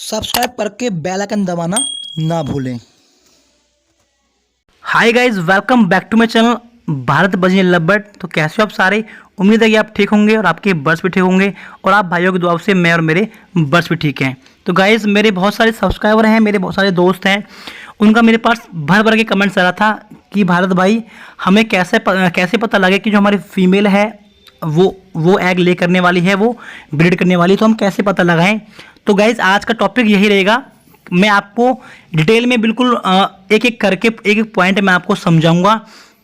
Subscribe करके bell icon दबाना ना भूलें। Hi guys, welcome back to my channel भारत बजनी लबट। तो कैसे हो आप सारे? उम्मीद है कि आप ठीक होंगे और आपके बर्ड्स भी ठीक होंगे और आप भाइयों की दुआ से मैं और मेरे बर्ड्स भी ठीक हैं। तो गाइज, मेरे बहुत सारे सब्सक्राइबर हैं, मेरे बहुत सारे दोस्त हैं, उनका मेरे पास भर भर के कमेंट्स आ रहा था कि भारत भाई हमें कैसे पता लगे कि जो हमारी फीमेल है वो एग ले करने वाली है, वो ब्रीड करने वाली है, तो हम कैसे पता लगाएं। तो गाइज, आज का टॉपिक यही रहेगा। मैं आपको डिटेल में बिल्कुल एक एक करके एक एक पॉइंट मैं आपको समझाऊंगा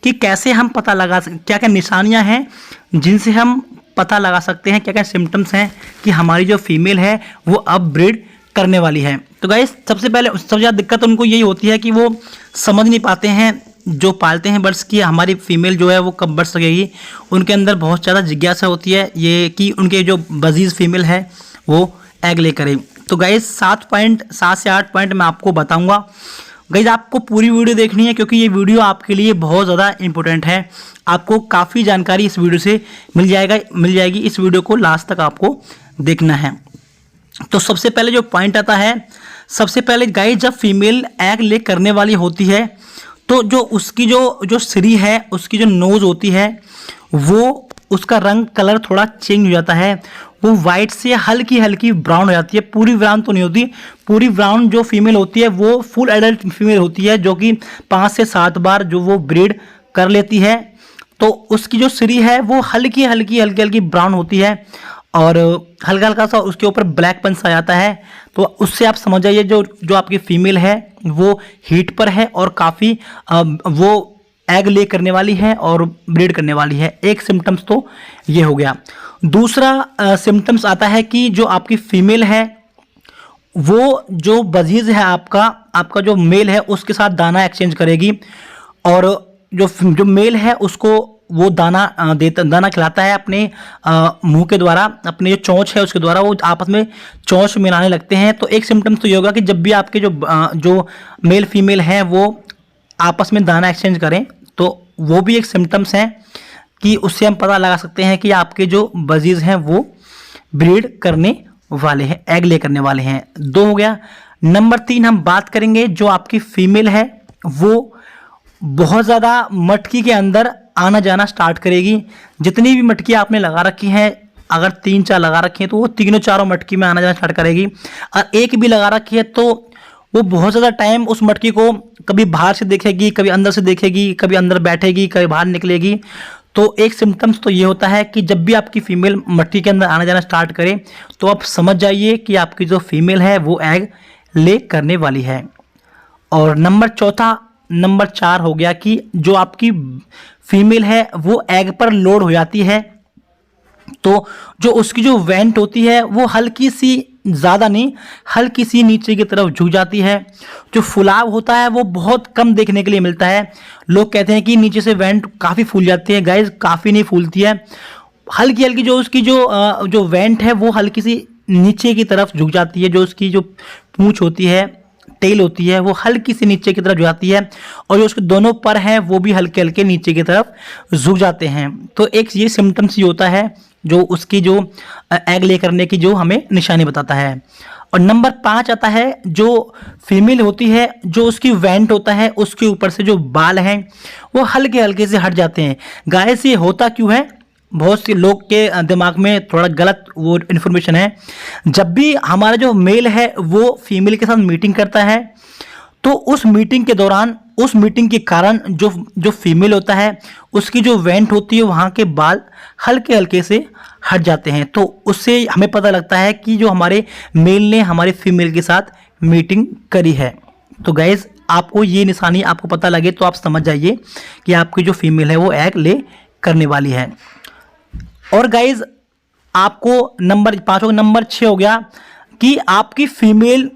कि कैसे हम पता लगा क्या क्या निशानियां हैं जिनसे हम पता लगा सकते हैं, क्या क्या सिम्टम्स हैं कि हमारी जो फीमेल है वो अब ब्रीड करने वाली है। तो गाइस, सबसे ज़्यादा दिक्कत उनको यही होती है कि वो समझ नहीं पाते हैं, जो पालते हैं बर्ड्स की, हमारी फीमेल जो है वो कब बढ़ सकेगी। उनके अंदर बहुत ज़्यादा जिज्ञासा होती है ये कि उनके जो बजीज फीमेल है वो एग ले करें। तो गाइज, 7 से 8 पॉइंट मैं आपको बताऊंगा। गाइज, आपको पूरी वीडियो देखनी है क्योंकि ये वीडियो आपके लिए बहुत ज़्यादा इंपॉर्टेंट है। आपको काफ़ी जानकारी इस वीडियो से मिल जाएगी। इस वीडियो को लास्ट तक आपको देखना है। तो सबसे पहले जो पॉइंट आता है, सबसे पहले गाइज, जब फीमेल एग ले करने वाली होती है तो जो उसकी जो सिरी है, उसकी जो नोज़ होती है, वो उसका रंग कलर थोड़ा चेंज हो जाता है। वो वाइट से हल्की हल्की ब्राउन हो जाती है। पूरी ब्राउन तो नहीं होती। पूरी ब्राउन जो फीमेल होती है वो फुल एडल्ट फीमेल होती है, जो कि 5 से 7 बार जो वो ब्रीड कर लेती है। तो उसकी जो सिरी है वो हल्की ब्राउन होती है और हल्का हल्का सा उसके ऊपर ब्लैक पंच आ जाता है। तो उससे आप समझ जाइए जो आपकी फीमेल है वो हीट पर है और काफ़ी वो एग ले करने वाली है और ब्रीड करने वाली है। एक सिम्टम्स तो ये हो गया। दूसरा सिम्टम्स आता है कि जो आपकी फीमेल है वो जो बजीज है आपका जो मेल है उसके साथ दाना एक्सचेंज करेगी और जो मेल है उसको वो दाना खिलाता है अपने मुंह के द्वारा, अपने जो चोंच है उसके द्वारा वो आपस में चोंच मिलाने लगते हैं। तो एक सिम्टम्स तो ये होगा कि जब भी आपके जो मेल फीमेल हैं वो आपस में दाना एक्सचेंज करें तो वो भी एक सिम्टम्स हैं कि उससे हम पता लगा सकते हैं कि आपके जो बजीज हैं वो ब्रीड करने वाले हैं, एग ले करने वाले हैं। 2 हो गया। नंबर 3 हम बात करेंगे, जो आपकी फीमेल है वो बहुत ज़्यादा मटकी के अंदर आना जाना स्टार्ट करेगी। जितनी भी मटकी आपने लगा रखी हैं, अगर 3-4 लगा रखी हैं तो वो तीनों चारों मटकी में आना जाना स्टार्ट करेगी। और एक भी लगा रखी है तो वो बहुत ज़्यादा टाइम उस मटकी को कभी बाहर से देखेगी, कभी अंदर से देखेगी, कभी अंदर बैठेगी, कभी बाहर निकलेगी। तो एक सिम्टम्स तो ये होता है कि जब भी आपकी फीमेल मटकी के अंदर आना जाना स्टार्ट करे तो आप समझ जाइए कि आपकी जो फीमेल है वो एग ले करने वाली है। और नंबर 4 हो गया कि जो आपकी फीमेल है वो एग पर लोड हो जाती है तो जो उसकी जो वेंट होती है वो हल्की सी, ज़्यादा नहीं, हल्की सी नीचे की तरफ झुक जाती है। जो फुलाव होता है वो बहुत कम देखने के लिए मिलता है। लोग कहते हैं कि नीचे से वेंट काफ़ी फूल जाती है। गाइस, काफ़ी नहीं फूलती है, हल्की हल्की जो उसकी जो वेंट है वो हल्की सी नीचे की तरफ झुक जाती है। जो उसकी जो पूंछ होती है, टेल होती है, वो हल्की सी नीचे की तरफ झुक जाती है और जो उसके दोनों पर हैं वो भी हल्के हल्के नीचे की तरफ झुक जाते हैं। तो एक ये सिम्टम्स ये होता है जो उसकी जो एग ले करने की जो हमें निशानी बताता है। और नंबर 5 आता है, जो फीमेल होती है, जो उसकी वेंट होता है उसके ऊपर से जो बाल हैं वो हल्के हल्के से हट जाते हैं। गाय से होता क्यों है? बहुत से लोग के दिमाग में थोड़ा गलत वो इन्फॉर्मेशन है। जब भी हमारा जो मेल है वो फीमेल के साथ मीटिंग करता है तो उस मीटिंग के दौरान, उस मीटिंग के कारण जो फीमेल होता है उसकी जो वेंट होती है वहाँ के बाल हल्के हल्के से हट जाते हैं। तो उससे हमें पता लगता है कि जो हमारे मेल ने हमारे फीमेल के साथ मीटिंग करी है। तो गाइज, आपको ये निशानी आपको पता लगे तो आप समझ जाइए कि आपकी जो फीमेल है वो एग ले करने वाली है। और गाइज, आपको नंबर 6 हो गया कि आपकी फीमेल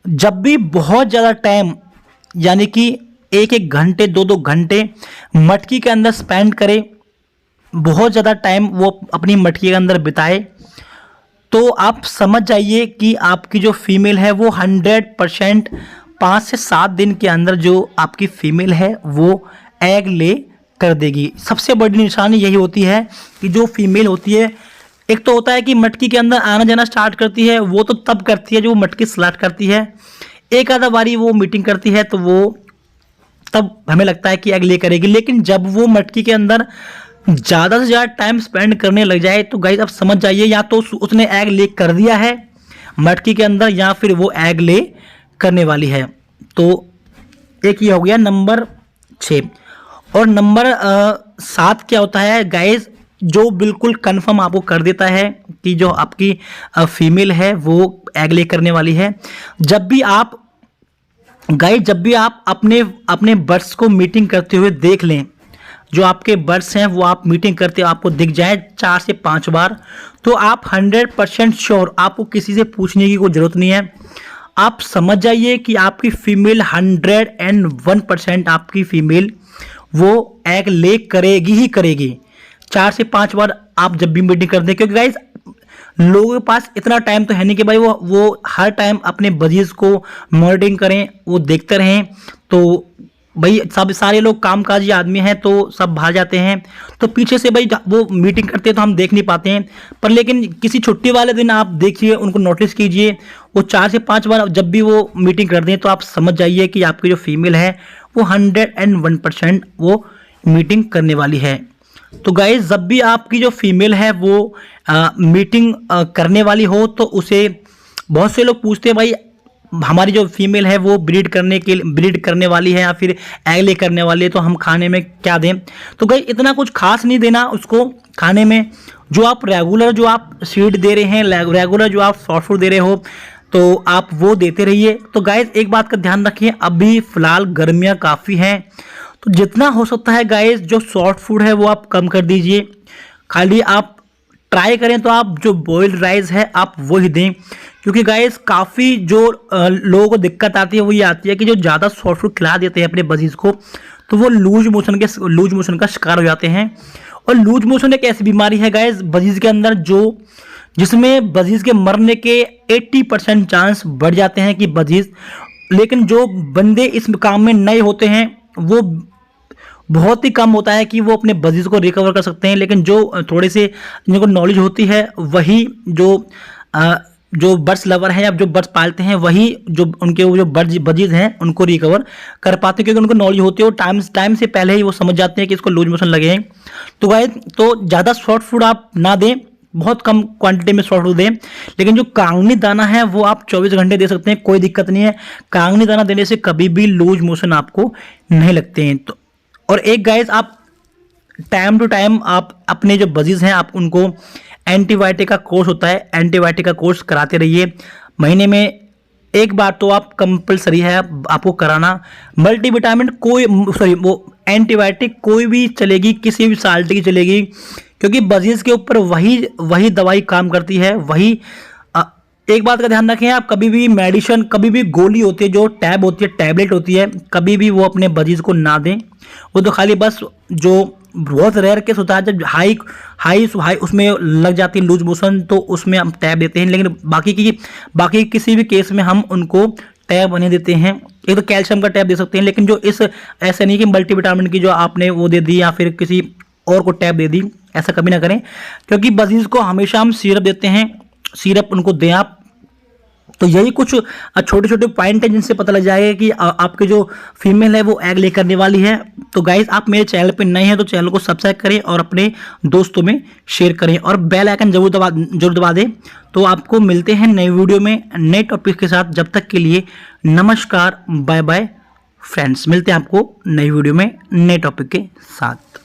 जब भी बहुत ज़्यादा टाइम, यानी कि 1-1 घंटे 2-2 घंटे मटकी के अंदर स्पेंड करे, बहुत ज़्यादा टाइम वो अपनी मटकी के अंदर बिताए, तो आप समझ जाइए कि आपकी जो फीमेल है वो 100% 5 से 7 दिन के अंदर जो आपकी फीमेल है वो एग ले कर देगी। सबसे बड़ी निशानी यही होती है कि जो फीमेल होती है एक तो होता है कि मटकी के अंदर आना जाना स्टार्ट करती है, वो तो तब करती है जो वो मटकी स्लैट करती है। एक आधा बारी वो मीटिंग करती है तो वो तब हमें लगता है कि एग ले करेगी, लेकिन जब वो मटकी के अंदर ज़्यादा से ज़्यादा टाइम स्पेंड करने लग जाए तो गाइस आप समझ जाइए या तो उसने एग ले कर दिया है मटकी के अंदर या फिर वो एग ले करने वाली है। तो एक ये हो गया नंबर 6। और नंबर 7 क्या होता है गाइस, जो बिल्कुल कंफर्म आपको कर देता है कि जो आपकी फीमेल है वो एग ले करने वाली है। जब भी आप अपने बर्ड्स को मीटिंग करते हुए देख लें, जो आपके बर्ड्स हैं वो आप मीटिंग करते आपको दिख जाए 4 से 5 बार, तो आप 100% श्योर, आपको किसी से पूछने की कोई ज़रूरत नहीं है, आप समझ जाइए कि आपकी फीमेल 101% आपकी फीमेल वो एग ले करेगी ही करेगी। 4 से 5 बार आप जब भी मीटिंग करते हैं, क्योंकि गाइज लोगों के पास इतना टाइम तो है नहीं कि भाई वो हर टाइम अपने बजीज को मॉनिटरिंग करें, वो देखते रहें। तो भाई सब सारे लोग कामकाजी आदमी हैं तो सब बाहर जाते हैं, तो पीछे से भाई वो मीटिंग करते हैं तो हम देख नहीं पाते हैं। पर लेकिन किसी छुट्टी वाले दिन आप देखिए, उनको नोटिस कीजिए, वो 4 से 5 बार जब भी वो मीटिंग करते हैं तो आप समझ जाइए कि आपकी जो फीमेल है वो 101% वो मीटिंग करने वाली है। तो गाइस जब भी आपकी जो फीमेल है वो मीटिंग करने वाली हो तो उसे बहुत से लोग पूछते हैं भाई हमारी जो फीमेल है वो ब्रीड करने वाली है या फिर एग ले करने वाली है, तो हम खाने में क्या दें। तो गाइस इतना कुछ खास नहीं देना उसको खाने में, जो आप रेगुलर जो आप सीड दे रहे हैं, रेगुलर जो आप सॉफ्ट फूड दे रहे हो तो आप वो देते रहिए। तो गाइस एक बात का ध्यान रखिए, अभी फिलहाल गर्मियाँ काफ़ी हैं तो जितना हो सकता है गाइस जो सॉफ्ट फूड है वो आप कम कर दीजिए। खाली आप ट्राई करें तो आप जो बॉइल्ड राइस है आप वो ही दें, क्योंकि गाइस काफ़ी जो लोगों को दिक्कत आती है वो ये आती है कि जो ज़्यादा सॉफ्ट फूड खिला देते हैं अपने बजीज को तो वो लूज मोशन का शिकार हो जाते हैं। और लूज मोशन एक ऐसी बीमारी है गाइस बजीज के अंदर जिसमें बजीज के मरने के 80% चांस बढ़ जाते हैं कि बजीज, लेकिन जो बंदे इस काम में नए होते हैं वो बहुत ही कम होता है कि वो अपने बजीज को रिकवर कर सकते हैं। लेकिन जो थोड़े से जिनको नॉलेज होती है वही जो बर्ड्स लवर हैं या जो बर्ड्स पालते हैं वही जो उनके वो जो बजीज हैं उनको रिकवर कर पाते हैं, क्योंकि उनको नॉलेज होती है, वो टाइम से पहले ही वो समझ जाते हैं कि इसको लूज मोशन लगे हैं। तो गाइस तो ज़्यादा सॉफ्ट फूड आप ना दें, बहुत कम क्वांटिटी में सॉफ्ट फूड दें। लेकिन जो कांगनी दाना है वो आप 24 घंटे दे सकते हैं, कोई दिक्कत नहीं है। कांगनी दाना देने से कभी भी लूज मोशन आपको नहीं लगते हैं। तो और एक गाइस आप टाइम टू टाइम आप अपने जो बजीज हैं आप उनको एंटीबायोटिक का कोर्स होता है, एंटीबायोटिक का कोर्स कराते रहिए। महीने में एक बार तो आप कंपलसरी है आपको कराना। मल्टीविटामिन वो एंटीबायोटिक कोई भी चलेगी, किसी भी साल्ट की चलेगी, क्योंकि बजीज के ऊपर वही दवाई काम करती है। वही एक बात का ध्यान रखें, आप कभी भी मेडिसिन, कभी भी गोली होती है जो टैब होती है, टैबलेट होती है, कभी भी वो अपने बजीज को ना दें। वो तो खाली बस जो बहुत रेयर केस होता है जब हाई उसमें लग जाती है लूज मोशन तो उसमें हम टैब देते हैं, लेकिन बाकी किसी भी केस में हम उनको टैब बने देते हैं। एक तो कैल्शियम का टैब दे सकते हैं, लेकिन जो ऐसे नहीं कि मल्टीविटामिन की जो आपने वो दे दी या फिर किसी और को टैब दे दी, ऐसा कभी ना करें, क्योंकि बजीज को हमेशा हम सिरप देते हैं, सिरप उनको दें आप। तो यही कुछ छोटे छोटे पॉइंट हैं जिनसे पता लग जाएगा कि आपके जो फीमेल है वो एग ले करने वाली है। तो गाइस आप मेरे चैनल पे नए हैं तो चैनल को सब्सक्राइब करें और अपने दोस्तों में शेयर करें और बेल आइकन जरूर दबा दें। तो आपको मिलते हैं नए वीडियो में नए टॉपिक के साथ। जब तक के लिए नमस्कार, बाय बाय फ्रेंड्स। मिलते हैं आपको नई वीडियो में नए टॉपिक के साथ।